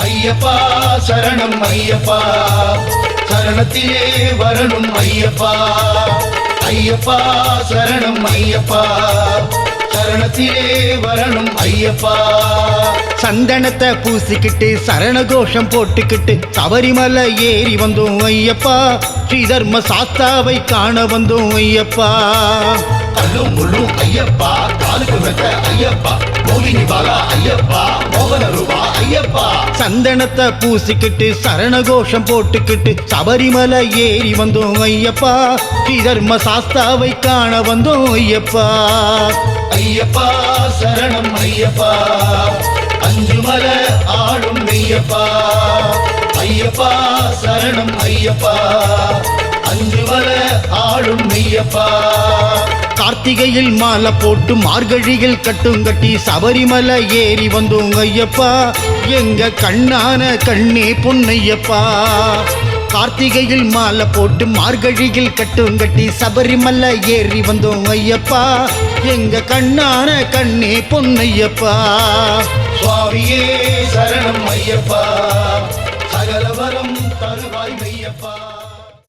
ஐயப்பா சரணம் ஐயப்பா, சரணத்திலே வரணும் ஐயப்பா. ஐயப்பா சரணம் ஐயப்பா, சரணத்திலே வரணும் ஐயப்பா. சந்தனத்தை பூசிக்கிட்டு சரண கோஷம் போட்டுக்கிட்டு சபரிமலை ஏறி வந்தோம் ஐயப்பா. ஸ்ரீதர்ம சாஸ்தாவை காண வந்தோம் ஐயப்பா. கல்லும் முள்ளும் ஐயப்பா, காலுக்கு மெத்த ஐயப்பா, மோகினி பாலா ஐயப்பா, மோகன ரூபா ஐயப்பா. சந்தனத்தை பூசிக்கிட்டு சரண கோஷம் போட்டுக்கிட்டு சபரிமலை ஏறி வந்தோம் ஐயப்பா. ஸ்ரீதர்ம சாஸ்தாவை காண வந்தோம் ஐயப்பா. ஐயப்பா சரணம் ஐயப்பா, அஞ்சுமல ஆடும் மெய்யப்பா. ஐயப்பா சரணம் ஐயப்பா, அஞ்சுமல ஆடும் மெய்யப்பா. கார்த்திகையில் மாலை போட்டு மார்கழியில் கட்டும் கட்டி சபரிமலை ஏறி வந்தோம் ஐயப்பா. எங்க கண்ணான கண்ணே பொன்னையப்பா. கார்த்திகையில் மாலை போட்டு மார்கழியில் கட்டும் கட்டி சபரிமலை ஏறி வந்தோம் ஐயப்பா. எங்க கண்ணான கண்ணே பொன்னையப்பா. சுவாமியே சரணம் ஐயப்பா, சகலவரம் தருவாய் மெய்யப்பா.